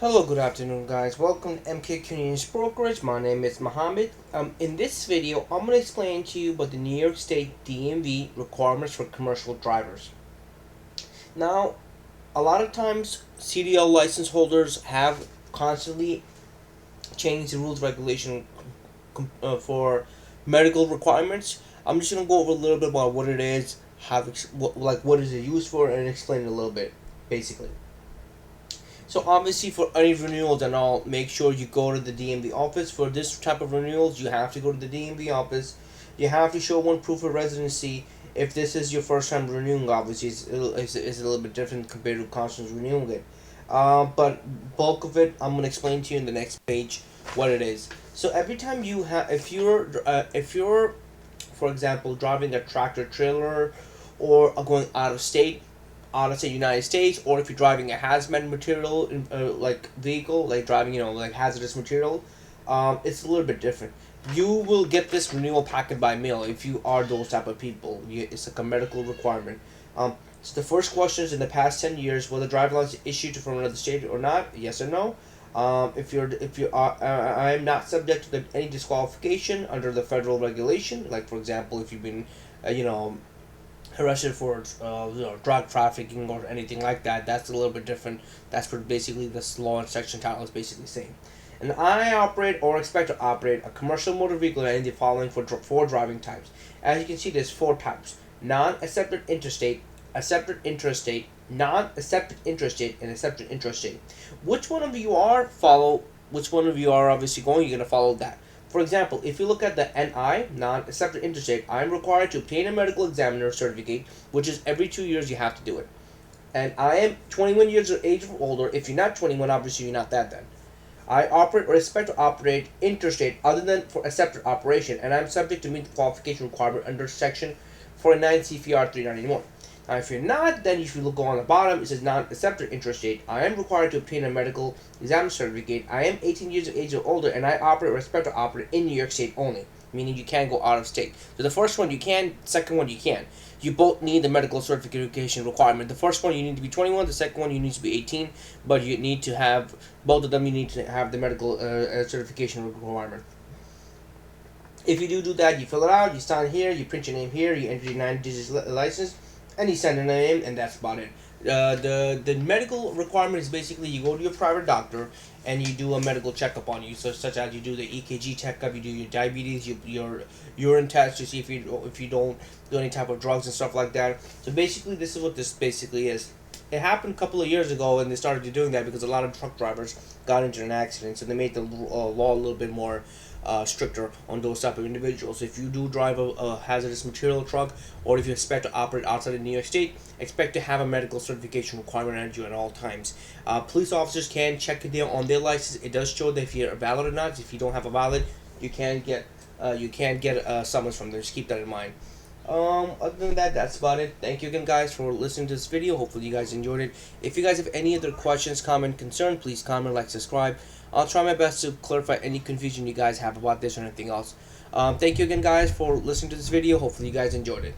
Hello, good afternoon, guys. Welcome to MK Convenience Brokerage. My name is Mohammed. In this video, I'm going to explain to you about the New York State DMV requirements for commercial drivers. Now, a lot of times, CDL license holders have constantly changed the rules regulation for medical requirements. I'm just going to go over a little bit about what it is, what is it used for, and explain it a little bit, basically. So obviously for any renewals and all, make sure you go to the DMV office. For this type of renewals, you have to go to the DMV office. You have to show one proof of residency. If this is your first time renewing, obviously it's a little bit different compared to constantly renewing it. But bulk of it, I'm gonna explain to you in the next page what it is. So every time you have, if you're, for example, driving a tractor trailer, or are going out of say United States, or if you're driving a hazmat material like vehicle, like driving like hazardous material, it's a little bit different. You will get this renewal packet by mail if you are those type of people. It's like a medical requirement. So the first question is: in the past 10 years, was the driver license issued from another state or not? Yes or no. If you are, I am not subject to any disqualification under the federal regulation. Like for example, if you've been, arrested for drug trafficking or anything like that. That's a little bit different. That's what basically this law and section title is basically saying. And I operate or expect to operate a commercial motor vehicle in the following four driving types. As you can see, there's four types: non-accepted interstate, accepted intrastate, non-accepted interstate, and accepted intrastate. Which one of you are follow? Which one of you are obviously going? You're gonna follow that. For example, if you look at the NI, non-accepted interstate, I am required to obtain a medical examiner certificate, which is every 2 years you have to do it. And I am 21 years of age or older. If you're not 21, obviously you're not that then. I operate or expect to operate interstate other than for accepted operation, and I'm subject to meet the qualification requirement under Section 49 CFR 391. Now, if you're not, then if you go on the bottom, it says non-accepted interstate. I am required to obtain a medical exam certificate. I am 18 years of age or older, and I operate or expect to operate in New York State only, meaning you can't go out of state. So the first one you can, second one you can. You both need the medical certification requirement. The first one you need to be 21, the second one you need to be 18, but you need to have, both of them you need to have the medical certification requirement. If you do that, you fill it out, you sign here, you print your name here, you enter your 9 digits license, and you send a name, and that's about it. The medical requirement is basically you go to your private doctor and you do a medical checkup on you, such as you do the EKG checkup, you do your diabetes, your urine test to see if you don't do any type of drugs and stuff like that. So basically, this is what this basically is. It happened a couple of years ago, and they started doing that because a lot of truck drivers got into an accident, so they made the law a little bit more stricter on those type of individuals. If you do drive a hazardous material truck, or if you expect to operate outside of New York State, expect to have a medical certification requirement on you at all times. Police officers can check it there on their license. It does show that if you're valid or not. If you don't have a valid, you can get a summons from them. Just keep that in mind. Other than that, that's about it. Thank you again, guys, for listening to this video. Hopefully you guys enjoyed it. If you guys have any other questions, comment, concern, please comment, like, subscribe. I'll try my best to clarify any confusion you guys have about this or anything else. Thank you again, guys, for listening to this video. Hopefully you guys enjoyed it.